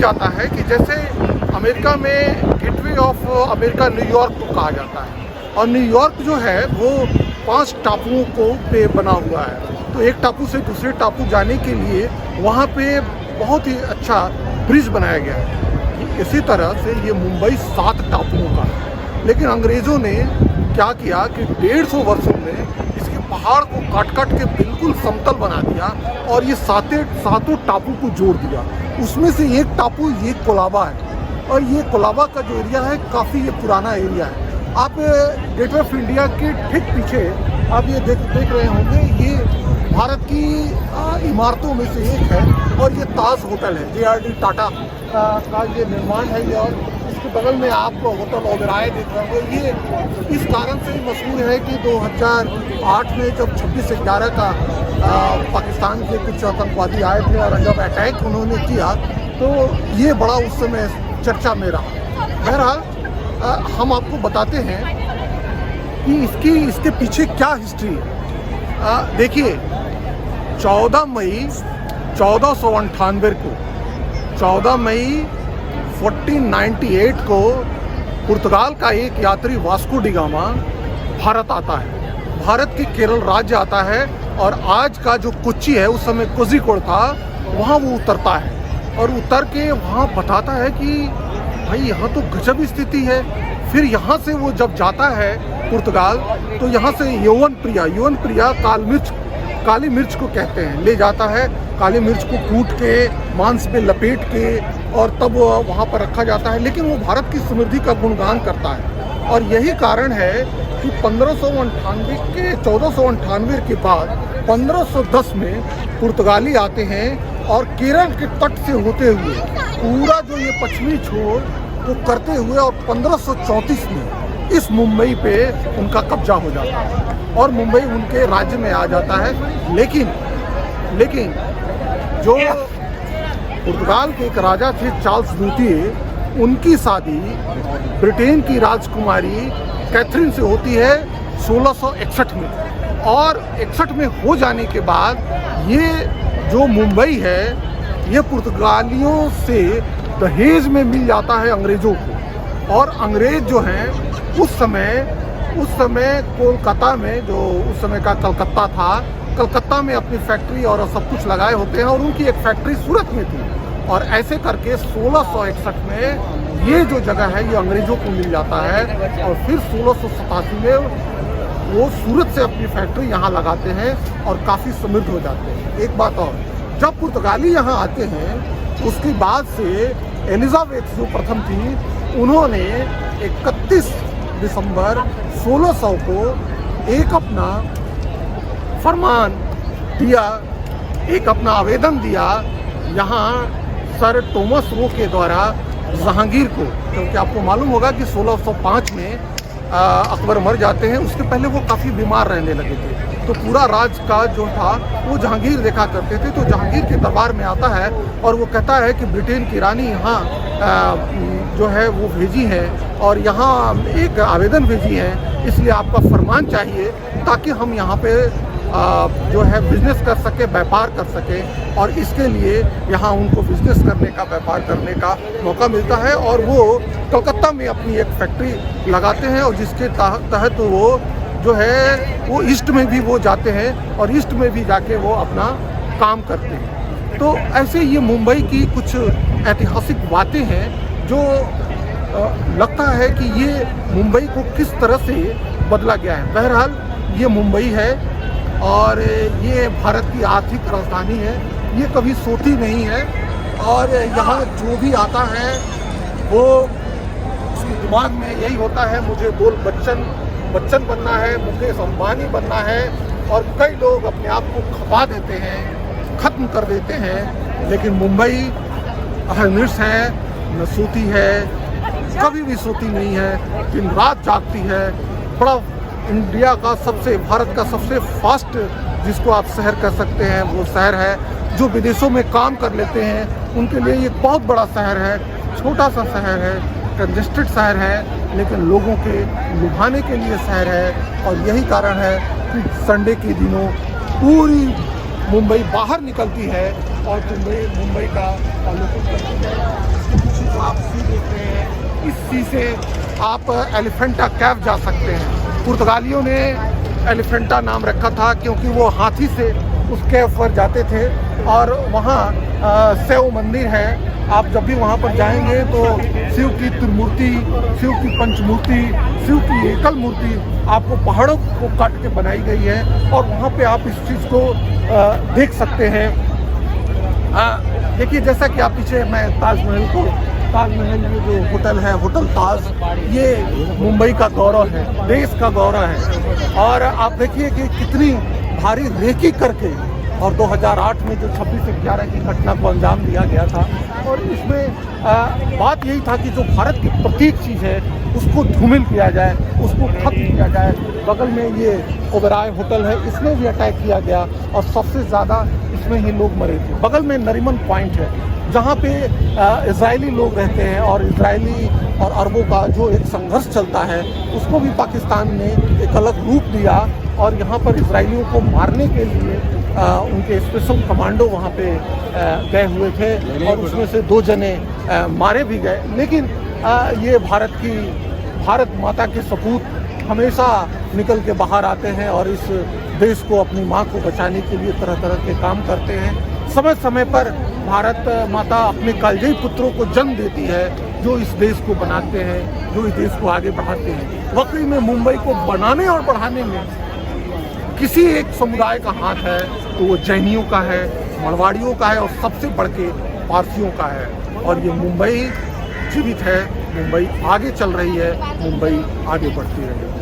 जाता है कि जैसे अमेरिका में गेटवे ऑफ अमेरिका न्यूयॉर्क को कहा जाता है, और न्यूयॉर्क जो है वो 5 टापुओं को पे बना हुआ है। तो एक टापू से दूसरे टापू जाने के लिए वहाँ पे बहुत ही अच्छा ब्रिज बनाया गया है। इसी तरह से ये मुंबई 7 टापुओं का है, लेकिन अंग्रेज़ों ने क्या किया कि 150 वर्षों में इसके पहाड़ को काट काट के बिल्कुल समतल बना दिया और ये सातों टापू को जोड़ दिया। उसमें से एक टापू ये कोलाबा है, और ये कोलाबा का जो एरिया है काफ़ी ये पुराना एरिया है। आप गेटवे ऑफ इंडिया के ठीक पीछे आप ये देख रहे होंगे, ये भारत की इमारतों में से एक है, और ये ताज होटल है, JRD टाटा का ये निर्माण है। ये और इसके बगल में आप होटल ओबेरॉय देख रहे होंगे। ये इस कारण से मशहूर है कि 2008 में जब 26/11 का पाकिस्तान के कुछ आतंकवादी आए थे और जब अटैक उन्होंने किया तो ये बड़ा उस समय चर्चा में रहा। बहरहाल हम आपको बताते हैं कि इसके पीछे क्या हिस्ट्री है। देखिए, 14 मई 1498 को 14 मई 1498 को पुर्तगाल का एक यात्री वास्को डी गामा भारत आता है, भारत के केरल राज्य आता है, और आज का जो कोच्चि है, उस समय कोझिकोड था, वहाँ वो उतरता है। और उतर के वहाँ बताता है कि भाई यहाँ तो गजब स्थिति है। फिर यहाँ से वो जब जाता है पुर्तगाल, तो यहाँ से यौवन प्रिया काली मिर्च को कहते हैं, ले जाता है। काली मिर्च को कूट के मांस में लपेट के और तब वहाँ पर रखा जाता है। लेकिन वो भारत की समृद्धि का गुणगान करता है, और यही कारण है कि 1498 के बाद 1510 में पुर्तगाली आते हैं और केरल के तट से होते हुए पूरा जो ये पश्चिमी छोर को करते हुए, और 1534 में इस मुंबई पे उनका कब्जा हो जाता है और मुंबई उनके राज्य में आ जाता है। लेकिन जो पुर्तगाल के एक राजा थे चार्ल्स द्वितीय, उनकी शादी ब्रिटेन की राजकुमारी कैथरीन से होती है 1661 में, और 61 में हो जाने के बाद ये जो मुंबई है ये पुर्तगालियों से दहेज में मिल जाता है अंग्रेज़ों को। और अंग्रेज़ जो हैं उस समय कोलकाता में, जो उस समय का कलकत्ता था, कलकत्ता में अपनी फैक्ट्री और सब कुछ लगाए होते हैं, और उनकी एक फैक्ट्री सूरत में थी। और ऐसे करके 1661 में ये जो जगह है ये अंग्रेज़ों को मिल जाता है, और फिर 1687 में वो सूरत से अपनी फैक्ट्री यहाँ लगाते हैं और काफ़ी समृद्ध हो जाते हैं। एक बात और, जब पुर्तगाली यहाँ आते हैं उसके बाद से एलिजाबेथ जो प्रथम थी, उन्होंने 31 दिसंबर 1600 को एक अपना फरमान दिया, एक अपना आवेदन दिया यहाँ सर टॉमस रो के द्वारा जहांगीर को, क्योंकि आपको मालूम होगा कि 1605 में अकबर मर जाते हैं। उसके पहले वो काफ़ी बीमार रहने लगे थे, तो पूरा राज का जो था वो जहांगीर देखा करते थे। तो जहांगीर के दरबार में आता है और वो कहता है कि ब्रिटेन की रानी यहाँ जो है वो भेजी है, और यहाँ एक आवेदन भेजी है, इसलिए आपका फरमान चाहिए ताकि हम यहाँ पे जो है बिजनेस कर सके, व्यापार कर सके। और इसके लिए यहाँ उनको बिजनेस करने का, व्यापार करने का मौका मिलता है, और वो कलकत्ता में अपनी एक फैक्ट्री लगाते हैं, और जिसके तहत वो जो है वो ईस्ट में भी वो जाते हैं और ईस्ट में भी जाके वो अपना काम करते हैं। तो ऐसे ये मुंबई की कुछ ऐतिहासिक बातें हैं जो लगता है कि ये मुंबई को किस तरह से बदला गया है। बहरहाल ये मुंबई है और ये भारत की आर्थिक राजधानी है, ये कभी सोती नहीं है, और यहाँ जो भी आता है वो उसके दिमाग में यही होता है मुझे बच्चन बनना है, मुकेश अंबानी बनना है, और कई लोग अपने आप को खपा देते हैं, ख़त्म कर देते हैं। लेकिन मुंबई अहर्निश है, न सोती है, कभी भी सोती नहीं है, दिन रात जागती है। बड़ा इंडिया का भारत का सबसे फास्ट जिसको आप शहर कह सकते हैं वो शहर है। जो विदेशों में काम कर लेते हैं उनके लिए ये बहुत बड़ा शहर है, छोटा सा शहर है, कंजेस्टेड शहर है, लेकिन लोगों के लुभाने के लिए शहर है। और यही कारण है कि संडे के दिनों पूरी मुंबई बाहर निकलती है और मुंबई का अवलोकन करते हैं। जो आप सी देख रहे हैं, इस सी से आप एलिफेंटा केव जा सकते हैं। पुर्तगालियों ने एलिफेंटा नाम रखा था क्योंकि वो हाथी से उस केव पर जाते थे। और वहाँ शैव मंदिर है, आप जब भी वहाँ पर जाएंगे तो शिव की त्रिमूर्ति, शिव की पंचमूर्ति, शिव की एकल मूर्ति आपको पहाड़ों को काट के बनाई गई है और वहाँ पे आप इस चीज़ को देख सकते हैं। देखिए, जैसा कि आप पीछे मैं ताजमहल ये जो होटल है, होटल ताज, ये मुंबई का गौरव है, देश का गौरव है। और आप देखिए कि कितनी भारी रेकी करके और 2008 में जो 26/11 की घटना को अंजाम दिया गया था, और इसमें बात यही था कि जो भारत की प्रतीक चीज़ है उसको धूमिल किया जाए, उसको खत्म किया जाए। बगल में ये ओबेरॉय होटल है, इसमें भी अटैक किया गया और सबसे ज़्यादा इसमें ही लोग मरे थे। बगल में नरीमन पॉइंट है जहाँ पे इजरायली लोग रहते हैं और इजरायली और अरबों का जो एक संघर्ष चलता है उसको भी पाकिस्तान ने एक अलग रूप दिया। और यहाँ पर इजरायलियों को मारने के लिए उनके स्पेशल कमांडो वहाँ पे गए हुए थे और उसमें से 2 जने मारे भी गए। लेकिन ये भारत माता के सपूत हमेशा निकल के बाहर आते हैं और इस देश को, अपनी माँ को बचाने के लिए तरह तरह के काम करते हैं। समय समय पर भारत माता अपने कालजयी पुत्रों को जन्म देती है जो इस देश को बनाते हैं, जो इस देश को आगे बढ़ाते हैं। वाकई में मुंबई को बनाने और बढ़ाने में किसी एक समुदाय का हाथ है तो वो जैनियों का है, मारवाड़ियों का है और सबसे बढ़ के पारसियों का है। और ये मुंबई जीवित है, मुंबई आगे चल रही है, मुंबई आगे बढ़ती रहेगी।